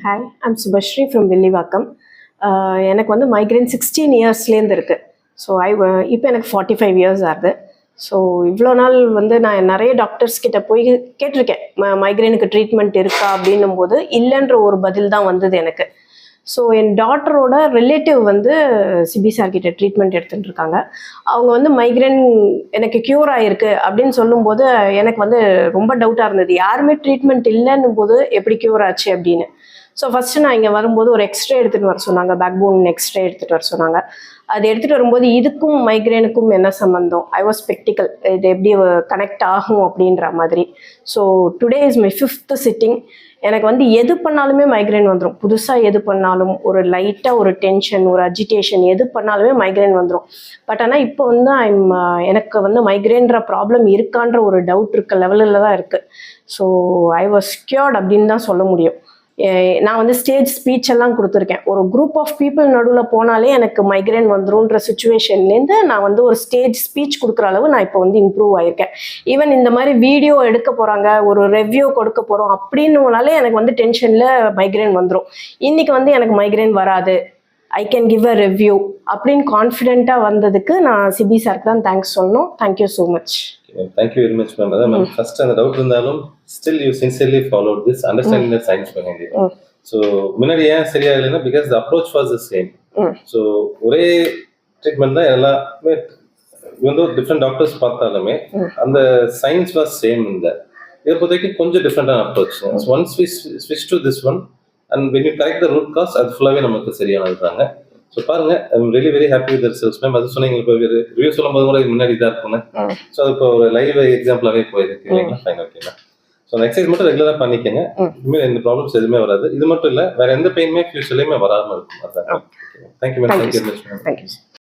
Hi, I'm Subhashri from Villivakkam. எனக்கு வந்து migraine 16 இயர்ஸ்லேருந்து இருக்குது. ஸோ இப்போ எனக்கு 45 இயர்ஸ் ஆகுது. ஸோ இவ்வளோ நாள் வந்து நான் நிறைய டாக்டர்ஸ் கிட்ட போய் கேட்டிருக்கேன், மைக்ரைனுக்கு ட்ரீட்மெண்ட் இருக்கா அப்படின்னும் போது இல்லைன்ற ஒரு பதில் தான் வந்தது எனக்கு. ஸோ என் டாட்டரோட ரிலேட்டிவ் வந்து சிபி சார் கிட்ட ட்ரீட்மெண்ட் எடுத்துகிட்டு இருக்காங்க. அவங்க வந்து மைக்ரைன் எனக்கு க்யூர் ஆகிருக்கு அப்படின்னு சொல்லும்போது எனக்கு வந்து ரொம்ப டவுட்டாக இருந்தது. யாருமே ட்ரீட்மெண்ட் இல்லைன்னும் போது எப்படி க்யூர் ஆச்சு அப்படின்னு. ஸோ ஃபஸ்ட்டு நான் இங்கே வரும்போது ஒரு எக்ஸ்ரே எடுத்துகிட்டு வர சொன்னாங்க, பேக் போன் எக்ஸ்ரே எடுத்துகிட்டு வர சொன்னாங்க. அது எடுத்துகிட்டு வரும்போது இதுக்கும் மைக்ரைனுக்கும் என்ன சம்மந்தம், ஐ வாஸ் ஸ்பெக்டிக்கல், இது எப்படி கனெக்ட் ஆகும் அப்படின்ற மாதிரி. So today is my 5th sitting. எனக்கு வந்து எது பண்ணாலுமே மைக்ரைன் வந்துடும். புதுசாக எது பண்ணாலும் ஒரு லைட்டாக ஒரு டென்ஷன், ஒரு அஜிடேஷன், எது பண்ணாலுமே மைக்ரைன் வந்துடும். பட் ஆனால் இப்போ வந்து எனக்கு வந்து மைக்ரைன்ற ப்ராப்ளம் இருக்கான்ற ஒரு டவுட் இருக்க லெவலில் தான் இருக்குது. ஸோ ஐ வாஸ் க்யூர்ட் அப்படின்னு தான் சொல்ல முடியும். நான் வந்து ஸ்டேஜ் ஸ்பீச் எல்லாம் கொடுத்துருக்கேன். ஒரு குரூப் ஆஃப் பீப்புள் நடுவில் போனாலே எனக்கு மைக்ரைன் வந்துரும்ன்ற சுச்சுவேஷன்லேருந்து நான் வந்து ஒரு ஸ்டேஜ் ஸ்பீச் கொடுக்குற அளவு நான் இப்போ வந்து இம்ப்ரூவ் ஆகியிருக்கேன். ஈவன் இந்த மாதிரி வீடியோ எடுக்க போகிறாங்க, ஒரு ரெவ்யூ கொடுக்க போகிறோம் அப்படின்னாலே எனக்கு வந்து டென்ஷனில் மைக்ரைன் வந்துடும். இன்றைக்கி வந்து எனக்கு மைக்ரைன் வராது, I can give a review அப்படின்னு கான்ஃபிடென்ட்டாக வந்ததுக்கு நான் சிபி சாருக்கு தான் தேங்க்ஸ் சொல்லணும். Thank you so much. Thank you very much, ma'am. Ma'am, first அந்த டவுட் இருந்தாலும் still you sincerely followed this, understanding the science behind it. So முன்னாடி ஏன் சரியா இல்லைன்னா because the approach was the same. So ஒரே ட்ரீட்மெண்ட் தான் எல்லாமே, வந்து டிஃப்ரெண்ட் டாக்டர்ஸ் பார்த்தாலுமே அந்த சயின்ஸ் வாஸ் சேம். இந்த இதை பொறுத்தவரைக்கும் கொஞ்சம் டிஃப்ரெண்டான approach. Once we switch to this one and when you correct the root cause, அது ஃபுல்லாகவே நமக்கு சரியானதுதாங்க. ஸோ பாருங்க, I'm really very happy with results ma'am. அது சொன்னீங்க, இப்போ ரிவ்யூ சொல்லும் போது கூட முன்னாடி இதாக இருக்குங்க. ஸோ அது இப்போ ஒரு லைவ் எக்ஸாம்பிளாகவே போயிருக்கு இல்லைங்களா? ஃபைன், ஓகேங்களா? ஸோ அந்த எக்ஸசைஸ் மட்டும் ரெகுலராக பண்ணிக்கங்க. இனிமேல் எந்த ப்ராப்ளம்ஸ் எதுவுமே வராது. இது மட்டும் இல்லை, வேற எந்த பெயினுமே ஃபியூச்சர்லையுமே வராமல் இருக்கும். அதான். Thank you ma'am. Thank you very much ma'am.